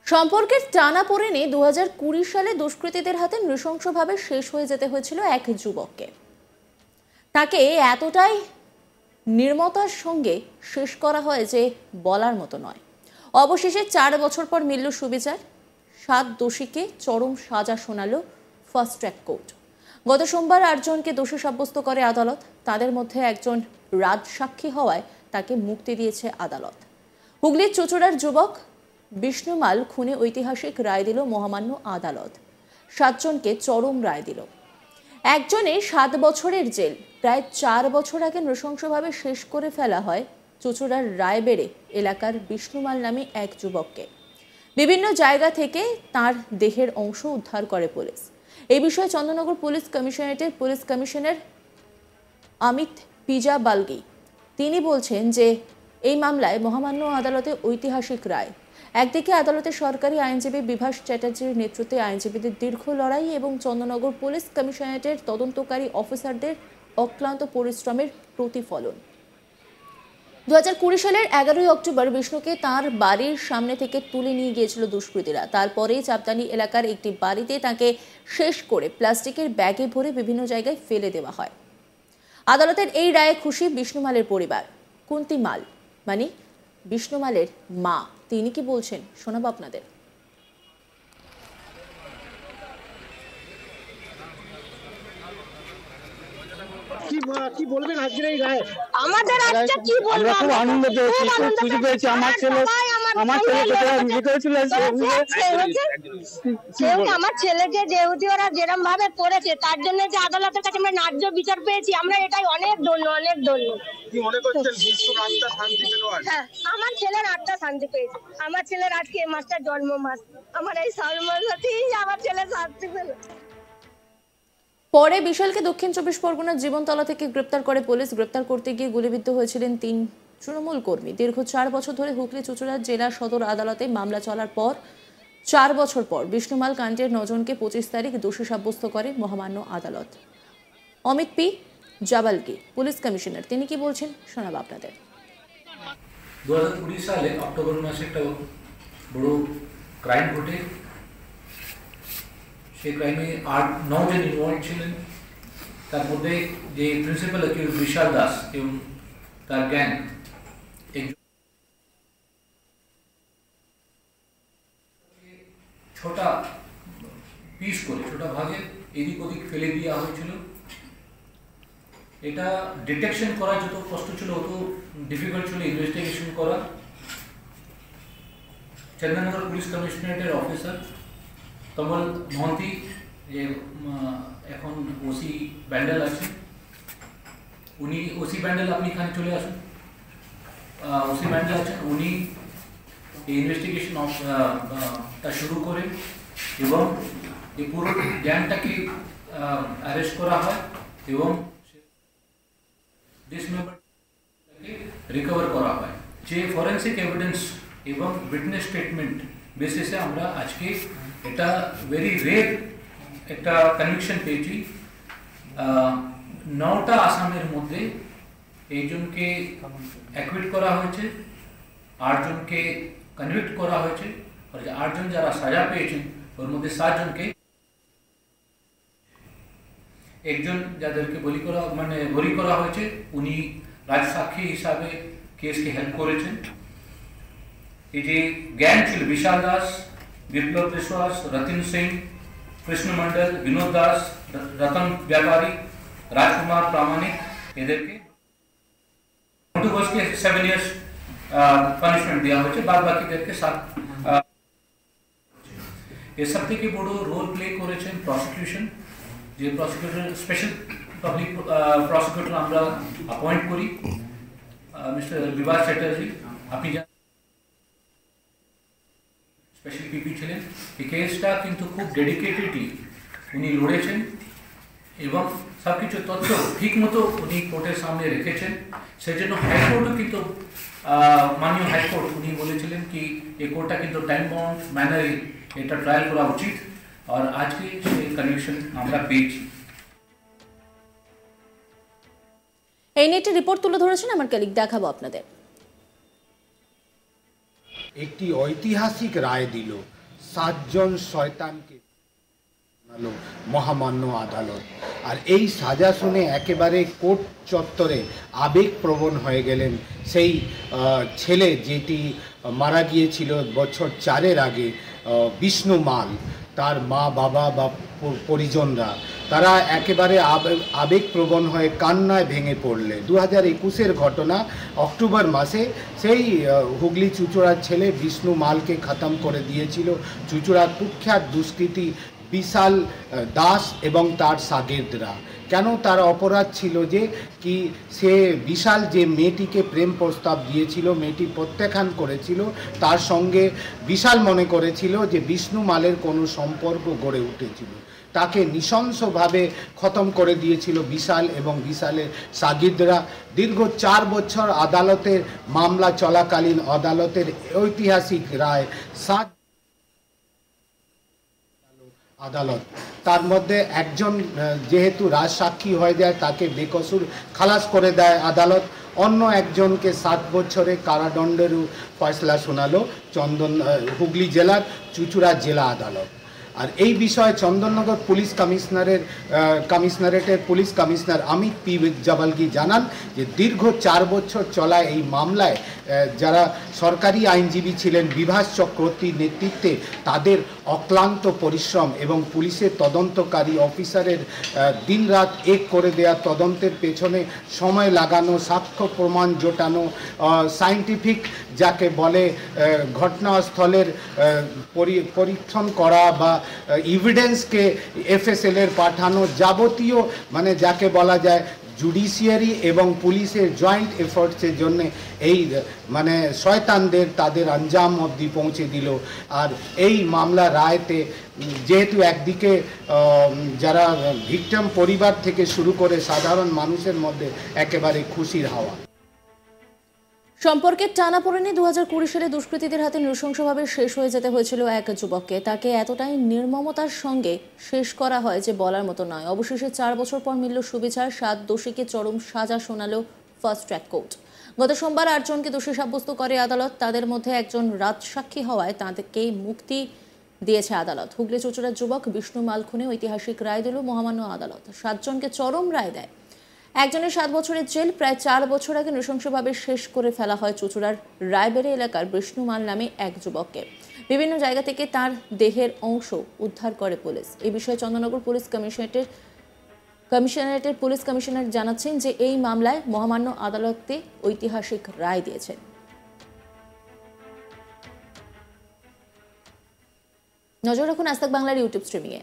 সম্পর্কের টানাপোড়েনে 2020 সালে দুষ্কৃতীদের হাতে নৃশংসভাবে শেষ হয়ে যেতে হয়েছিল এক যুবককে। তাকে এতটাই নির্মমতার সঙ্গে শেষ করা হয় যে বলার মতো নয়। অবশেষে 4 বছর পর মিলল সুবিচার। 7 দোষীকে চরম সাজা শোনালো ফাস্ট ট্র্যাক কোর্ট। গত সোমবার 8 জনকে দোষী সাব্যস্ত করে আদালত। তাদের মধ্যে একজন রাজসাক্ষী হওয়ায় তাকে মুক্তি দিয়েছে আদালত। হুগলির চুঁচুড়ার যুবক বিষ্ণুমাল খুনে ঐতিহাসিক রায় দিল মহামান্য আদালত। 7 জনকে চরম রায় দিল। একজনে 7 বছরের জেল। প্রায় 4 বছর আগে নৃশংসভাবে শেষ করে ফেলা হয় চুঁচুড়ার রায়বেড়ে এলাকার বিষ্ণুমাল নামে এক যুবককে। বিভিন্ন জায়গা থেকে তার দেহের অংশ উদ্ধার করে পুলিশ। এই বিষয়ে চন্দননগর পুলিশ কমিশনারেটের police commissioner Amit P Jabalgi তিনি বলছেন যে এই মামলায় মহামান্য আদালতে ঐতিহাসিক রায়। একদিকে আদালতে সরকারি আইনজীবী বিভাস চ্যাটার্জির নেতৃত্বে আইনজীবীদের দীর্ঘ লড়াই এবং চন্দননগর পুলিশ কমিশনারেটের তদন্তকারী অফিসারদের অক্লান্ত পরিশ্রমের প্রতিফলন। 2020 সালের 11 অক্টোবর বিষ্ণুকে তার বাড়ির সামনে থেকে তুলে নিয়ে গিয়েছিল দুষ্কৃতীরা। তারপরেই চাপদানি এলাকার একটি বাড়িতে তাকে শেষ করে প্লাস্টিকের ব্যাগে ভরে বিভিন্ন জায়গায় ফেলে দেওয়া হয়। আদালতের এই রায়ে খুশি বিষ্ণুমালের পরিবার। কুন্তি মাল মানে বিষ্ণুমালের মা, তিনি কি বলছেন শোনাবো আপনাদের। কি বলবেন আজকের এই রায়? আমাদের আজকে কি বলবো, আমরা খুব আনন্দ পেয়েছি, খুব খুশি পেয়েছি। আমার ছেলে আমার ছেলেকে যেহেতু ওরা যেরকম ভাবে করেছে তার জন্য যে আদালতের কাছে আমরা ন্যায্য বিচার পেয়েছি, আমরা এটাই অনেক ধন্য, অনেক ধন্য। কি মনে করছেন বিষ্ণুর আত্মা শান্তি পেল আজ? হ্যাঁ, আমার ছেলের আত্মা শান্তি পেয়েছে। আমার ছেলের আজকে এই মাসটা জন্ম মাস, আমার এই সালমাতেই আমার ছেলে শান্তি পেল। পরে বিশালকে দক্ষিণ 24 পরগনার জীবনতলা থেকে গ্রেপ্তার করে পুলিশ। গ্রেপ্তার করতে গিয়ে গুলিবিদ্ধ হয়েছিলেন 3 তৃণমূল কর্মী। দীর্ঘ 4 বছর ধরে হুগলি চুঁচুড়া জেলা সদর আদালতে মামলা চলার পর 4 বছর পর বিষ্ণুমাল কাণ্ডের 9 জনকে 25 তারিখ দোষী সাব্যস্ত করে মহামান্য আদালত। অমিত পি জাবালকি পুলিশ কমিশনার, তিনি কি বলছেন শোনাবো আপনাদের। 2020 সালে অক্টোবর মাসে একটা বড় ক্রাইম ঘটে। সেই ক্রাইমে 8-9 জন ইনভলভ ছিলেন। তার মধ্যে যে প্রিন্সিপাল অ্যাকিউজ বিশাল দাস এবং তার গ্যাং ছোটা পিস করে ছোটা ভাগে এদিক ওদিক ফেলে দেওয়া হয়েছিল। এটা ডিটেকশন করা যত কষ্ট ছিল অত ডিফিকাল্ট ছিল ইনভেস্টিগেশন করা। চন্দননগর পুলিশ কমিশনারেটের অফিসার কমল মহন্তি, যে এখন ওসি ব্যান্ডেল আছে, উনি ওসি ব্যান্ডেল আপনি এখানে চলে আসুন। ওসি ব্যান্ডেল আছেন, উনি এই ইনভেস্টিগেশন তা শুরু করেন এবং এই পুরো গ্যাংটাকে অ্যারেস্ট করা হয় এবং রিকভার করা হয়। যে ফরেন্সিক এভিডেন্স এবং উইটনেস স্টেটমেন্ট বেসিসে আমরা আজকে এটা ভেরি রেয়ার একটা কনভিকশন পেয়েছি। 9টা আসামের মধ্যে এইজনকে অ্যাকুইট করা হয়েছে, 8 জনকে কনভিক্ট করা হয়েছে, আর 8 জন যারা সাজা পেয়েছেন ওর মধ্যে 7 জনকে, একজন যাদেরকে বলি করা হয়েছে উনি রাজসাক্ষী হিসাবে কেসকে হেল্প করেছেন। এই যে গ্যাং ছিল বিশাল দাস, বিপ্লব বিশ্বাস, রতিন সিং, কৃষ্ণ মন্ডল, বিনোদ দাস, রতন ব্যাপারী, রাজকুমার প্রামাণিক, এদেরকে 7 ইয়ার্স পানিশমেন্ট দেওয়া হয়েছে। বাদ বাকিদেরকে 7। এর সব থেকে বড় রোল প্লে করেছেন প্রসিকিউশন। যে প্রসিকিউটর স্পেশাল পাবলিক প্রসিকিউটর আমরা অ্যাপয়েন্ট করি, মিস্টার বিভাস চ্যাটার্জি, আপনি স্পেশাল পিপি ছিলেন। এই কেসটা কিন্তু খুব ডেডিকেটেডলি উনি লড়েছেন এবং সব কিছু তথ্য ঠিক মতো উনি কোর্টের সামনে রেখেছেন। সেজন্য হাইকোর্টও কিন্তু মাননীয় হাইকোর্ট উনি বলেছিলেন কি এই কোর্টটা কিন্তু টাইম বাউন্ড ম্যানারে এটা ট্রায়াল করা উচিত, আর আজকে সেই কনভিকশন আমরা পেয়েছি। এই নিয়ে একটি রিপোর্ট তুলে ধরেছেন আমার কলিগ, দেখাবো আপনাদের। একটি ঐতিহাসিক রায় দিল 7 জন শয়তানকে জানালো মহামান্য আদালত। আর এই সাজা শুনে একেবারে কোর্ট চত্বরে আবেগপ্রবণ হয়ে গেলেন সেই ছেলে যেটি মারা গিয়েছিল বছর 4 আগে, বিষ্ণু মাল। তার মা বাবা বা পরিজনরা তারা একেবারে আবেগপ্রবণ হয়ে কান্নায় ভেঙে পড়লে। 2021-এর ঘটনা, অক্টোবর মাসে সেই হুগলি চুঁচুড়ার ছেলে বিষ্ণু মালকে খতম করে দিয়েছিল চুঁচুড়ার কুখ্যাত দুষ্কৃতী বিশাল দাস এবং তার শাগির্দরা। কেন? তার অপরাধ ছিল যে কি সে বিশাল যে মেয়েটিকে প্রেম প্রস্তাব দিয়েছিল, মেয়েটি প্রত্যাখ্যান করেছিল, তার সঙ্গে বিশাল মনে করেছিল যে বিষ্ণু মালের কোনো সম্পর্ক গড়ে উঠেছিল। তাকে নৃশংসভাবে খতম করে দিয়েছিল বিশাল এবং বিশালের শাগির্দরা। দীর্ঘ 4 বছর আদালতের মামলা চলাকালীন আদালতের ঐতিহাসিক রায় 7 আদালত, তার মধ্যে একজন যেহেতু রাজসাক্ষী হয়ে যায় তাকে বেকসুর খালাস করে দেয় আদালত, অন্য একজনকে 7 বছরের কারাদণ্ডেরও ফয়সলা শোনালো হুগলি জেলার চুঁচুড়া জেলা আদালত। আর এই বিষয়ে চন্দননগর পুলিশ কমিশনারেটের police commissioner Amit P Jabalgi জানান যে দীর্ঘ 4 বছর চলা এই মামলায় যারা সরকারি আইনজীবী ছিলেন বিভাস চক্রবর্তীর নেতৃত্বে, তাদের অক্লান্ত পরিশ্রম এবং পুলিশের তদন্তকারী অফিসারের দিনরাত এক করে দেয়া তদন্তের পেছনে সময় লাগানো, সাক্ষ্য প্রমাণ জোটানো, সায়েন্টিফিক যাকে বলে ঘটনাস্থলের পরীক্ষণ করা বা এভিডেন্সকে এফএসএল-এর পাঠানো, যাবতীয় মানে যাকে বলা যায় জুডিশিয়ারি এবং পুলিশের জয়েন্ট এফোর্টসের জন্য এই মানে শয়তানদের তাদের আঞ্জাম অবধি পৌঁছে দিল। আর এই মামলা রায়তে যেহেতু একদিকে যারা ভিকটিম পরিবার থেকে শুরু করে সাধারণ মানুষের মধ্যে একেবারে খুশির হাওয়া। সম্পর্কের টানাপোড়েনে 2020 সালে দুষ্কৃতীদের হাতে নৃশংসভাবে শেষ হয়ে যেতে হয়েছিল এক যুবককে। তাকে এতটাই নির্মমতার সঙ্গে শেষ করা হয় যে বলার মতো নয়। অবশেষে 4 বছর পর মিলল সুবিচার, 7 দোষীকে চরম সাজা শোনালো ফার্স্ট ট্র্যাক কোর্ট। গত সোমবার 8 জনকে দোষী সাব্যস্ত করে আদালত। তাদের মধ্যে একজন রাজসাক্ষী হওয়ায় তাদেরকে মুক্তি দিয়েছে আদালত। হুগলি চুঁচুড়ার যুবক বিষ্ণু মাল খুনে ঐতিহাসিক রায় দিল মহামান্য আদালত। 7 জনকে চরম রায় দেয়। একজনের 7 বছরের জেল। প্রায় 4 বছর আগে নৃশংসভাবে শেষ করে ফেলা হয় চুঁচুড়ার রায়বেড়ে এলাকার বিষ্ণু মাল নামে এক যুবককে। বিভিন্ন জায়গা থেকে তার দেহের অংশ উদ্ধার করে পুলিশ। এই বিষয়ে চন্দননগর পুলিশ কমিশনারেটের পুলিশ কমিশনার জানাচ্ছেন যে এই মামলায় মহামান্য আদালতে ঐতিহাসিক রায় দিয়েছেন। নজর রাখুন আজ তাক বাংলার ইউটিউব স্ট্রিমিংয়ে।